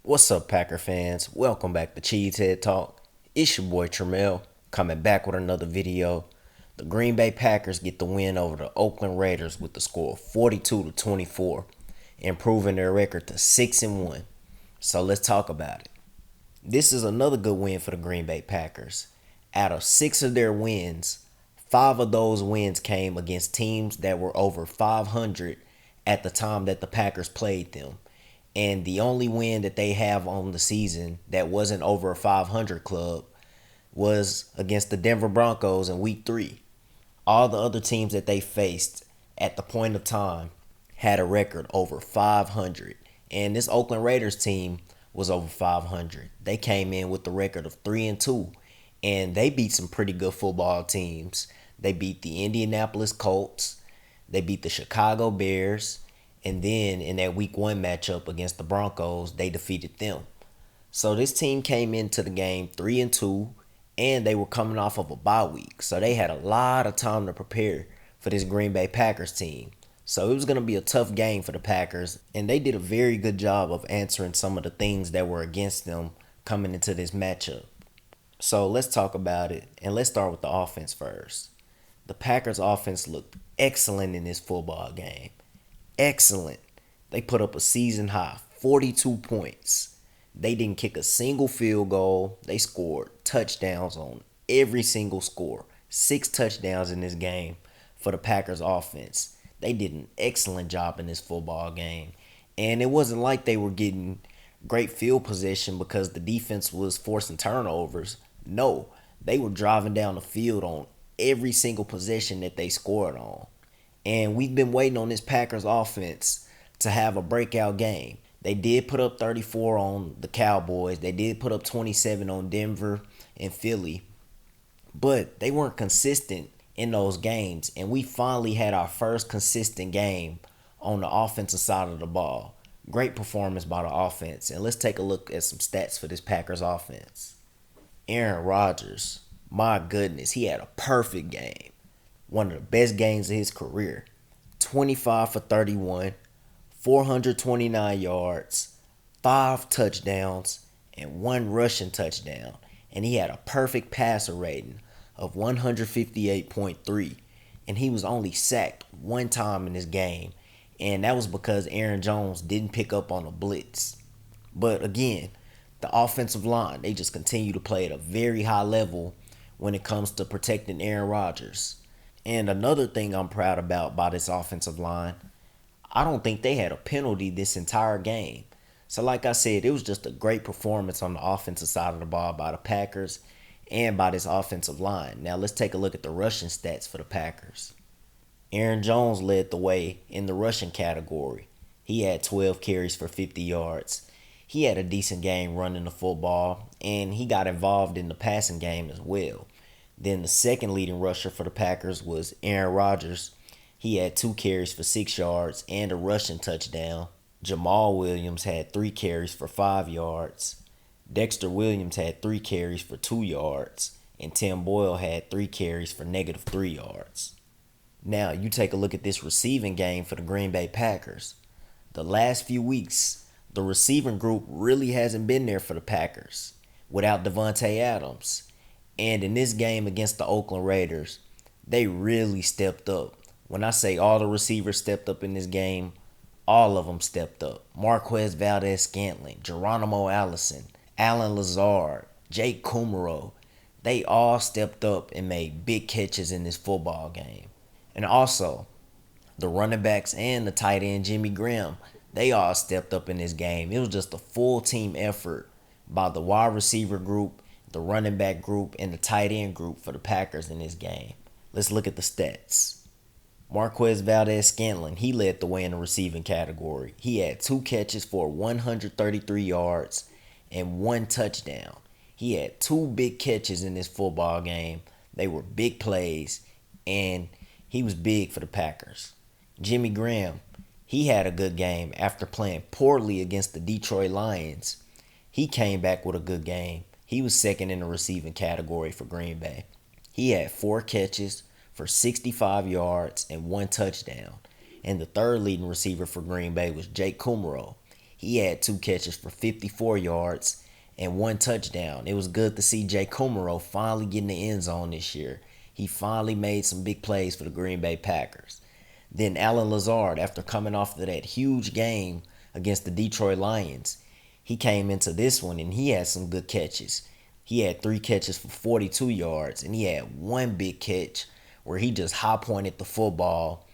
What's up, Packer fans? Welcome back to Cheesehead Talk. It's your boy Tremel coming back with another video. The Green Bay Packers get the win over the Oakland Raiders with the score of 42-24, improving their record to 6-1. So let's talk about it. This is another good win for the Green Bay Packers. Out of 6 of their wins, 5 of those wins came against teams that were over 500 at the time that the Packers played them. And the only win that they have on the season that wasn't over a 500 club was against the Denver Broncos in week 3. All the other teams that they faced at the point of time had a record over 500. And this Oakland Raiders team was over 500. They came in with the record of 3-2, and they beat some pretty good football teams. They beat the Indianapolis Colts, they beat the Chicago Bears, and then in that week 1 matchup against the Broncos, they defeated them. So this team came into the game 3-2, and they were coming off of a bye week. So they had a lot of time to prepare for this Green Bay Packers team. So it was going to be a tough game for the Packers, and they did a very good job of answering some of the things that were against them coming into this matchup. So let's talk about it, and let's start with the offense first. The Packers offense looked excellent in this football game. Excellent. They put up a season high 42 points. They didn't kick a single field goal. They scored touchdowns on every single score. 6 touchdowns in this game for the Packers offense. They did an excellent job in this football game. And it wasn't like they were getting great field position because the defense was forcing turnovers. No, they were driving down the field on every single possession that they scored on. And we've been waiting on this Packers offense to have a breakout game. They did put up 34 on the Cowboys. They did put up 27 on Denver and Philly. But they weren't consistent in those games. And we finally had our first consistent game on the offensive side of the ball. Great performance by the offense. And let's take a look at some stats for this Packers offense. Aaron Rodgers, my goodness, he had a perfect game. One of the best games of his career. 25 for 31, 429 yards, 5 touchdowns, and 1 rushing touchdown. And he had a perfect passer rating of 158.3. And he was only sacked 1 time in this game. And that was because Aaron Jones didn't pick up on a blitz. But again, the offensive line, they just continue to play at a very high level when it comes to protecting Aaron Rodgers. And another thing I'm proud about by this offensive line, I don't think they had a penalty this entire game. So like I said, it was just a great performance on the offensive side of the ball by the Packers and by this offensive line. Now let's take a look at the rushing stats for the Packers. Aaron Jones led the way in the rushing category. He had 12 carries for 50 yards. He had a decent game running the football, and he got involved in the passing game as well. Then the second leading rusher for the Packers was Aaron Rodgers. He had 2 carries for 6 yards and a rushing touchdown. Jamal Williams had 3 carries for 5 yards. Dexter Williams had 3 carries for 2 yards. And Tim Boyle had 3 carries for -3 yards. Now you take a look at this receiving game for the Green Bay Packers. The last few weeks, the receiving group really hasn't been there for the Packers without Devontae Adams. And in this game against the Oakland Raiders, they really stepped up. When I say all the receivers stepped up in this game, all of them stepped up. Marquez Valdez-Scantling, Geronimo Allison, Alan Lazard, Jake Kumaro, they all stepped up and made big catches in this football game. And also, the running backs and the tight end Jimmy Graham, they all stepped up in this game. It was just a full team effort by the wide receiver group, the running back group, and the tight end group for the Packers in this game. Let's look at the stats. Marquez Valdez-Scantling, he led the way in the receiving category. He had 2 catches for 133 yards and 1 touchdown. He had 2 big catches in this football game. They were big plays, and he was big for the Packers. Jimmy Graham, he had a good game after playing poorly against the Detroit Lions. He came back with a good game. He was second in the receiving category for Green Bay. He had 4 catches for 65 yards and 1 touchdown. And the third leading receiver for Green Bay was Jake Kumaro. He had 2 catches for 54 yards and 1 touchdown. It was good to see Jay Kumaro finally getting the end zone this year. He finally made some big plays for the Green Bay Packers. Then Alan Lazard, after coming off of that huge game against the Detroit Lions, he came into this one and he had some good catches. He had 3 catches for 42 yards, and he had one big catch where he just high pointed the football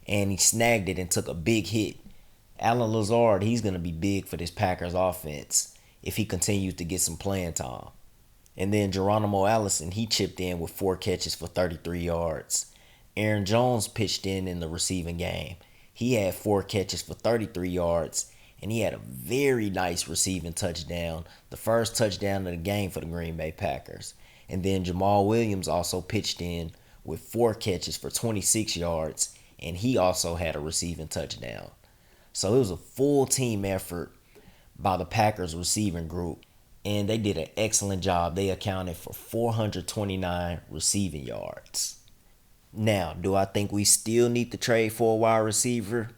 and he snagged it and took a big hit. Alan Lazard, he's going to be big for this Packers offense if he continues to get some playing time. And then Geronimo Allison, he chipped in with 4 catches for 33 yards. Aaron Jones pitched in the receiving game. He had 4 catches for 33 yards, and he had a very nice receiving touchdown, the first touchdown of the game for the Green Bay Packers. And then Jamal Williams also pitched in with 4 catches for 26 yards, and he also had a receiving touchdown. So it was a full team effort by the Packers receiving group, and they did an excellent job. They accounted for 429 receiving yards. Now, do I think we still need to trade for a wide receiver?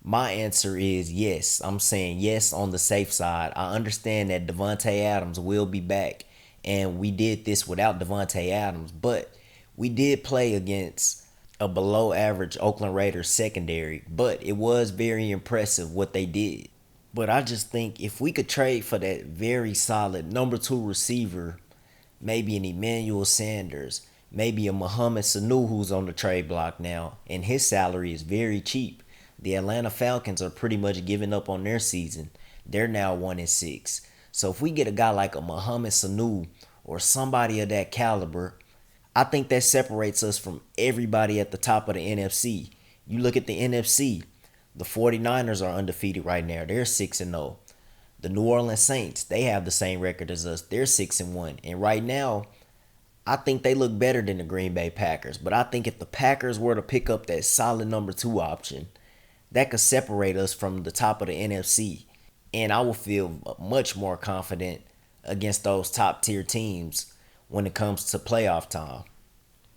My answer is yes. I'm saying yes on the safe side. I understand that Devontae Adams will be back, and we did this without Devontae Adams, but we did play against a below average Oakland Raiders secondary, but it was very impressive what they did. But I just think if we could trade for that very solid number 2 receiver, maybe an Emmanuel Sanders, maybe a Mohamed Sanu who's on the trade block now, and his salary is very cheap. The Atlanta Falcons are pretty much giving up on their season. They're now 1-6. So if we get a guy like a Mohamed Sanu or somebody of that caliber, I think that separates us from everybody at the top of the NFC. You look at the NFC, the 49ers are undefeated right now. They're 6-0. The New Orleans Saints, they have the same record as us. They're 6-1. And right now, I think they look better than the Green Bay Packers. But I think if the Packers were to pick up that solid number 2 option, that could separate us from the top of the NFC. And I will feel much more confident against those top tier teams when it comes to playoff time.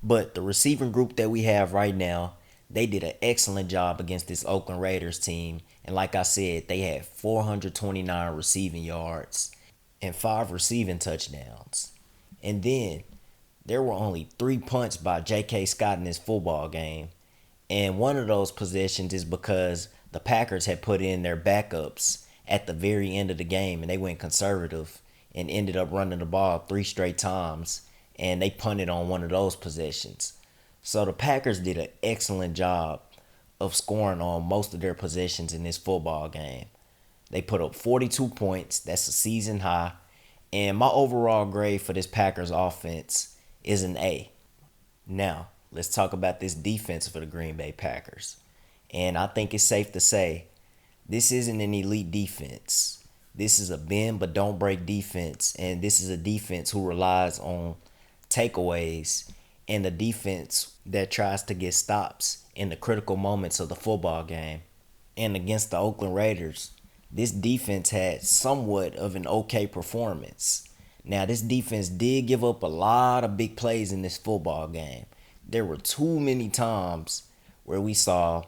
But the receiving group that we have right now, they did an excellent job against this Oakland Raiders team. And like I said, they had 429 receiving yards and 5 receiving touchdowns. And then there were only 3 punts by J.K. Scott in this football game. And one of those possessions is because the Packers had put in their backups at the very end of the game and they went conservative and ended up running the ball 3 straight times, and they punted on one of those possessions. So the Packers did an excellent job of scoring on most of their possessions in this football game. They put up 42 points. That's a season high. And my overall grade for this Packers offense is an A. Now, let's talk about this defense for the Green Bay Packers. And I think it's safe to say this isn't an elite defense. This is a bend but don't break defense. And this is a defense who relies on takeaways and a defense that tries to get stops in the critical moments of the football game. And against the Oakland Raiders, this defense had somewhat of an okay performance. Now, this defense did give up a lot of big plays in this football game. There were too many times where we saw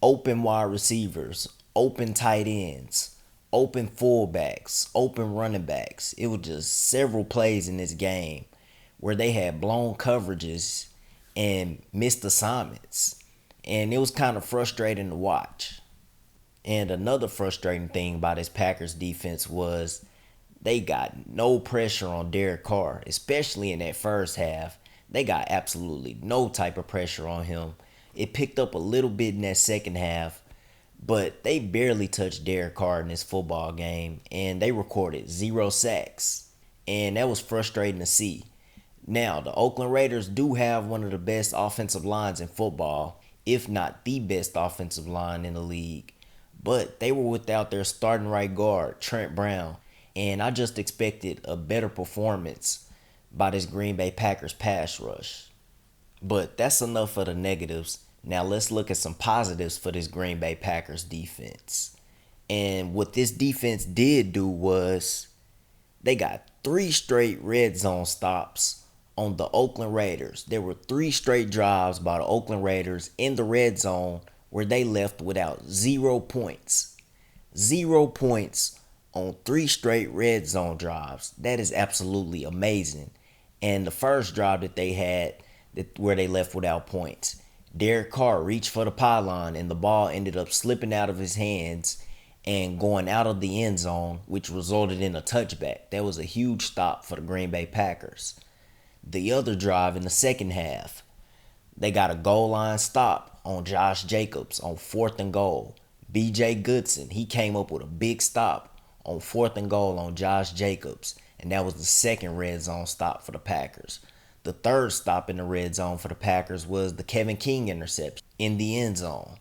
open wide receivers, open tight ends, open fullbacks, open running backs. It was just several plays in this game where they had blown coverages and missed assignments. And it was kind of frustrating to watch. And another frustrating thing about this Packers defense was they got no pressure on Derek Carr, especially in that first half. They got absolutely no type of pressure on him. It picked up a little bit in that second half, but they barely touched Derek Carr in this football game, and they recorded 0 sacks. And that was frustrating to see. Now, the Oakland Raiders do have one of the best offensive lines in football, if not the best offensive line in the league. But they were without their starting right guard, Trent Brown, and I just expected a better performance by this Green Bay Packers pass rush. But that's enough of the negatives. Now let's look at some positives for this Green Bay Packers defense. And what this defense did do was they got 3 straight red zone stops on the Oakland Raiders. There were 3 straight drives by the Oakland Raiders in the red zone where they left without 0 points. 0 points on 3 straight red zone drives. That is absolutely amazing. And the first drive that they had, where they left without points, Derek Carr reached for the pylon and the ball ended up slipping out of his hands and going out of the end zone, which resulted in a touchback. That was a huge stop for the Green Bay Packers. The other drive in the second half, they got a goal line stop on Josh Jacobs on 4th and goal. BJ Goodson, he came up with a big stop on 4th and goal on Josh Jacobs, and that was the second red zone stop for the Packers. The third stop in the red zone for the Packers was the Kevin King interception in the end zone.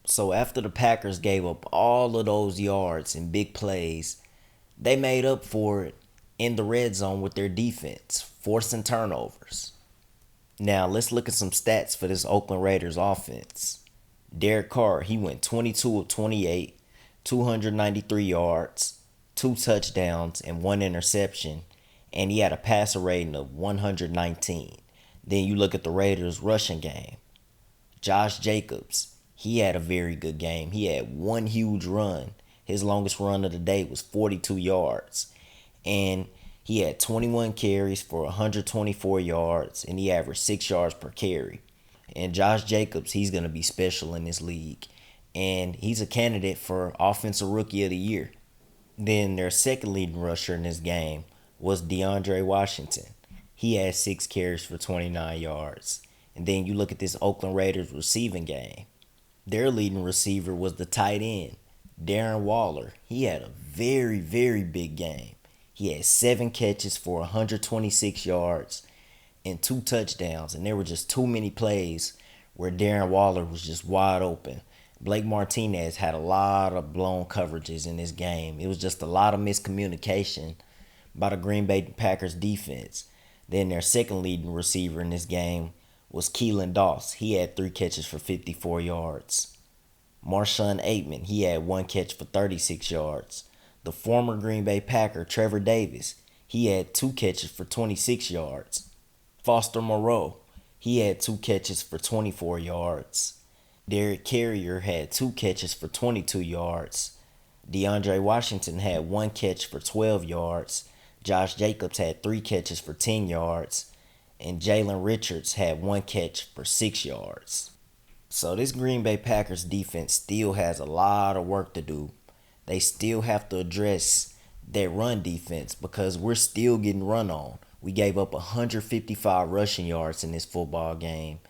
So after the Packers gave up all of those yards and big plays, they made up for it in the red zone with their defense, forcing turnovers. Now let's look at some stats for this Oakland Raiders offense. Derek Carr, he went 22 of 28, 293 yards, 2 touchdowns, and 1 interception, and he had a passer rating of 119. Then you look at the Raiders' rushing game. Josh Jacobs, he had a very good game. He had one huge run. His longest run of the day was 42 yards. And he had 21 carries for 124 yards, and he averaged 6 yards per carry. And Josh Jacobs, he's going to be special in this league. And he's a candidate for Offensive Rookie of the Year. Then their second leading rusher in this game was DeAndre Washington. He had 6 carries for 29 yards. And then you look at this Oakland Raiders receiving game. Their leading receiver was the tight end, Darren Waller. He had a very, very big game. He had 7 catches for 126 yards and 2 touchdowns. And there were just too many plays where Darren Waller was just wide open. Blake Martinez had a lot of blown coverages in this game. It was just a lot of miscommunication by the Green Bay Packers defense. Then their second leading receiver in this game was Keelan Doss. He had 3 catches for 54 yards. Marshawn Aitman, he had 1 catch for 36 yards. The former Green Bay Packer, Trevor Davis, he had 2 catches for 26 yards. Foster Moreau, he had 2 catches for 24 yards. Derek Carrier had 2 catches for 22 yards. DeAndre Washington had 1 catch for 12 yards. Josh Jacobs had 3 catches for 10 yards. And Jalen Richards had 1 catch for 6 yards. So this Green Bay Packers defense still has a lot of work to do. They still have to address their run defense because we're still getting run on. We gave up 155 rushing yards in this football game.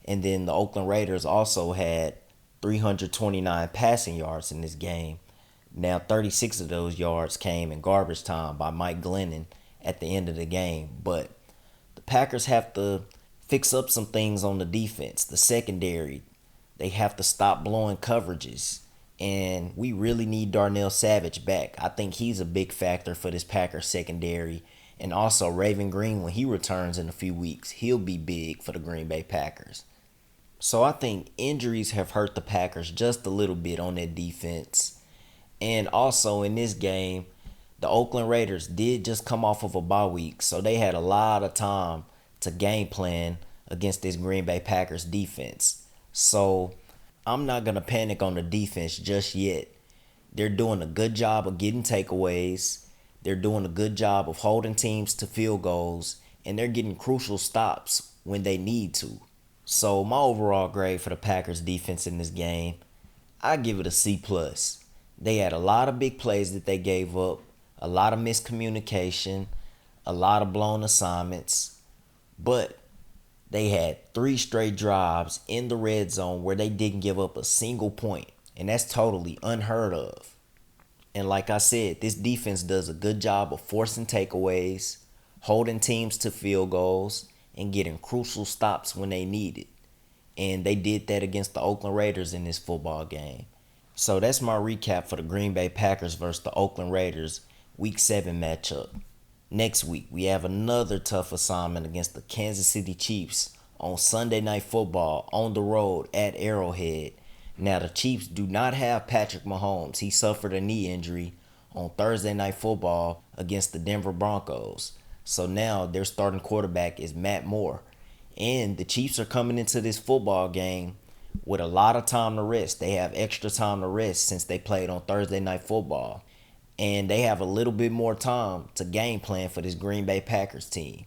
And then the Oakland Raiders also had 329 passing yards in this game. Now 36 of those yards came in garbage time by Mike Glennon at the end of the game. But the Packers have to fix up some things on the defense. The secondary, they have to stop blowing coverages. And we really need Darnell Savage back. I think he's a big factor for this Packers secondary. And also Raven Green, when he returns in a few weeks, he'll be big for the Green Bay Packers. So I think injuries have hurt the Packers just a little bit on their defense. And also in this game, the Oakland Raiders did just come off of a bye week. So they had a lot of time to game plan against this Green Bay Packers defense. So I'm not going to panic on the defense just yet. They're doing a good job of getting takeaways. They're doing a good job of holding teams to field goals. And they're getting crucial stops when they need to. So my overall grade for the Packers defense in this game, I give it a C+. They had a lot of big plays that they gave up. A lot of miscommunication. A lot of blown assignments. But they had 3 straight drives in the red zone where they didn't give up a single point. And that's totally unheard of. And like I said, this defense does a good job of forcing takeaways, holding teams to field goals, and getting crucial stops when they need it. And they did that against the Oakland Raiders in this football game. So that's my recap for the Green Bay Packers versus the Oakland Raiders Week 7 matchup. Next week, we have another tough assignment against the Kansas City Chiefs on Sunday Night Football on the road at Arrowhead. Now, the Chiefs do not have Patrick Mahomes. He suffered a knee injury on Thursday Night Football against the Denver Broncos. So now their starting quarterback is Matt Moore. And the Chiefs are coming into this football game with a lot of time to rest. They have extra time to rest since they played on Thursday Night Football. And they have a little bit more time to game plan for this Green Bay Packers team.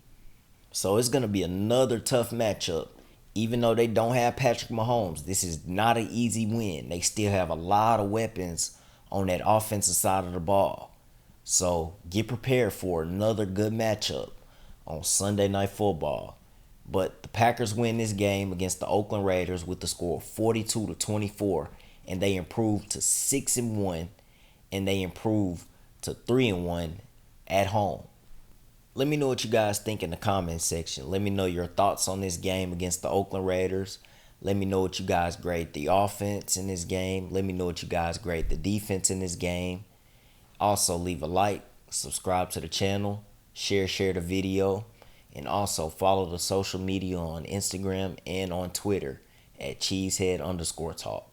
So it's going to be another tough matchup. Even though they don't have Patrick Mahomes, this is not an easy win. They still have a lot of weapons on that offensive side of the ball. So get prepared for another good matchup on Sunday Night Football. But the Packers win this game against the Oakland Raiders with the score of 42-24, and they improved to 6-1, and they improved to 3-1 at home. Let me know what you guys think in the comment section. Let me know your thoughts on this game against the Oakland Raiders. Let me know what you guys grade the offense in this game. Let me know what you guys grade the defense in this game. Also, leave a like, subscribe to the channel, share the video, and also follow the social media on Instagram and on Twitter at Cheesehead_talk.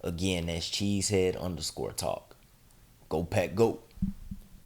Again, that's Cheesehead_talk. Go Pack, go.